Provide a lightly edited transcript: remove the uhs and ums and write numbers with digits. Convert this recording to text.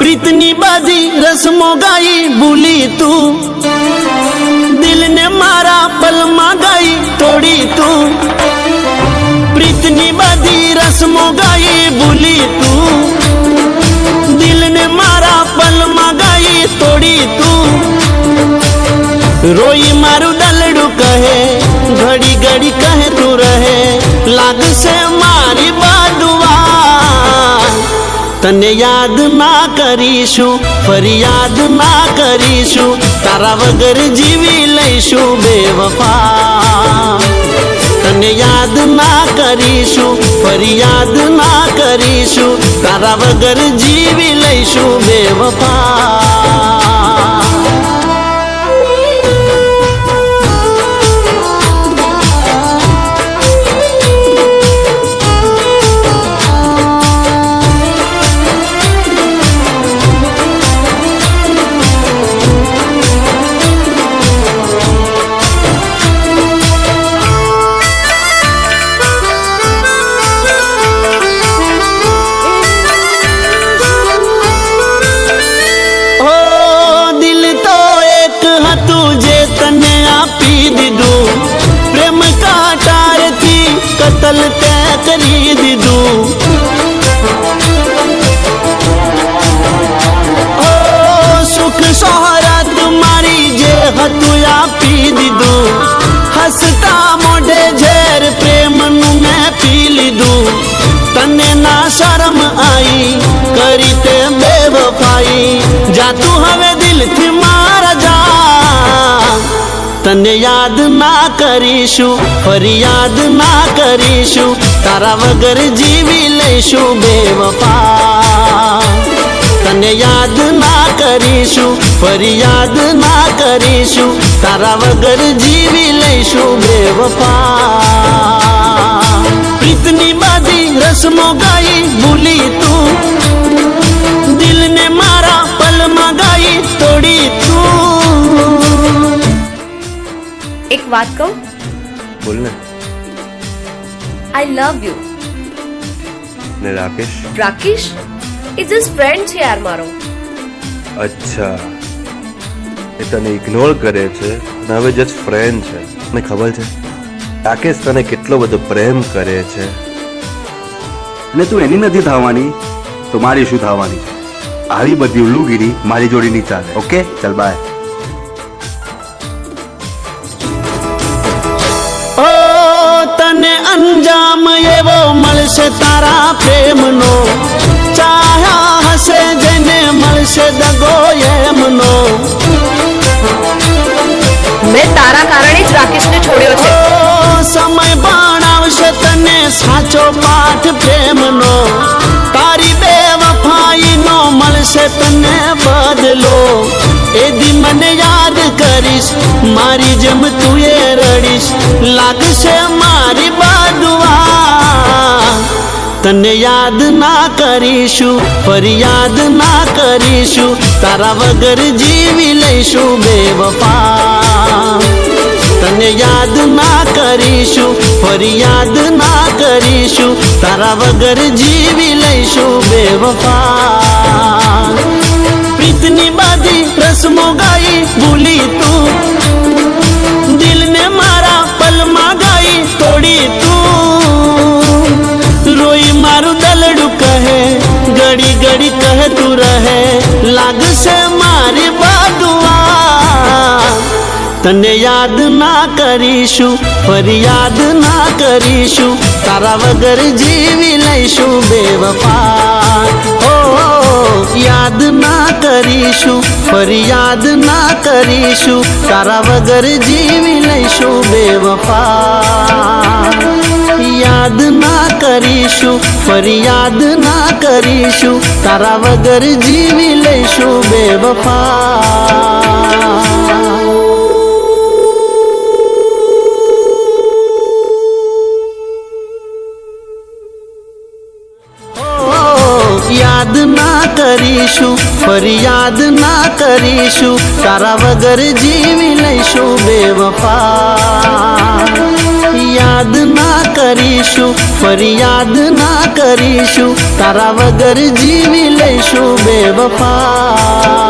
प्रीतनी बाधी रस्मों गाई भूली तू, दिल ने मारा पल गाई तोड़ी तू। प्रीतनी बाधी रस्मों गाई भूली तू, दिल ने मारा पल गाई तोड़ी तू। रोई मारू दलड़ू कहे घड़ी घड़ी कहे तू रहे, लाग से मारी बादुआ तने याद ना करीशू, फरियाद ना करीशू, तारा वगर जीवी लईशू बेवफा। तने याद ना करीशू, फरियाद ना करीशू, तारा वगर जीवी लईशू बेवफा। प्रेम का टार थी कतल तय करी दीदू। ओ सुख सहारा तुम्हारी जे हतु आपी दीदू, हसता मोढ़े झेर प्रेम नु मैं पी लीधू। तने ना शर्म आई करी ते बेवफाई, जा तू हवे दिल थी मारा जा। तने याद ना करीशू, फरियाद ना करीशू, तारा वगर जीवी लईशू बेवफा। तने याद ना करीशू, फरियाद ना करीशू, तारा वगर जीवी लईशू बेवफा। प्रीतनी बाधी रस्मों गाई भूली तू, दिल ने मारा पल गाई तोड़ी तू। एक बात कहूं? बोलना। I love you. ने Rakesh? Rakesh? It's just friend છે યાર મારો. અચ્છા, એ તને ઇગ્નોર કરે છે અને હવે જસ્ટ ફ્રેન્ડ છે. મને ખબર છે રાકેશ તને કેટલો બધો પ્રેમ કરે છે, અને તું એની નથી થવાની તો મારી શું થવાની છે? આવી બધી ઉલ્લુગીરી મારી જોડી નહીં ચાલે. ઓકે, ચાલ બાય. तने अंजाम एवो मलसे तारा प्रेम नो, चाहा हसे जने मलसे दगो एमनो। मैं तारा कारणे ज राकेशने छोड्यो छे। समय बाणावशे तने साचो पाठ प्रेम नो, तारी बेवफाई नो मलसे तने बदलो। ए दी मने याद करीश मारी जम तुए रड़ीश, लागशे मारी बादुआ तने याद ना करीशू, फरियाद ना करीशू, तारा वगर जीवी लईशू बेवफा। तने याद ना करीशू, फरियाद ना करीशू, तारा वगर जीवी लईशू बेवफा। प्रीतनी बाधी रस्मों गाई भूली तू, दिल ने मारा पल गाई तोड़ी तू। रोई मारू दलड़ू कहे घड़ी घड़ी कहे तू रहे, लाग से मारी बादुआ तने याद ना करीशू, फरियाद ना करीशू, तारा वगर जीवी लईशू बेवफा। ओ याद ना करीशू, फरियाद ना करीशू, तारा वगर जीवी लईशू बेवफा। याद ना करीशू, फरियाद ना करीशू, तारा वगर जीवी लईशू बेवफा। याद ना करीशू, फरियाद ना करीशू, तारा वगर जीवी लईशू बेवफा। ફરિયાદ ના કરીશું, ફરિયાદ ના કરીશું, તારા વગર જીવી લઈશું બેવફા.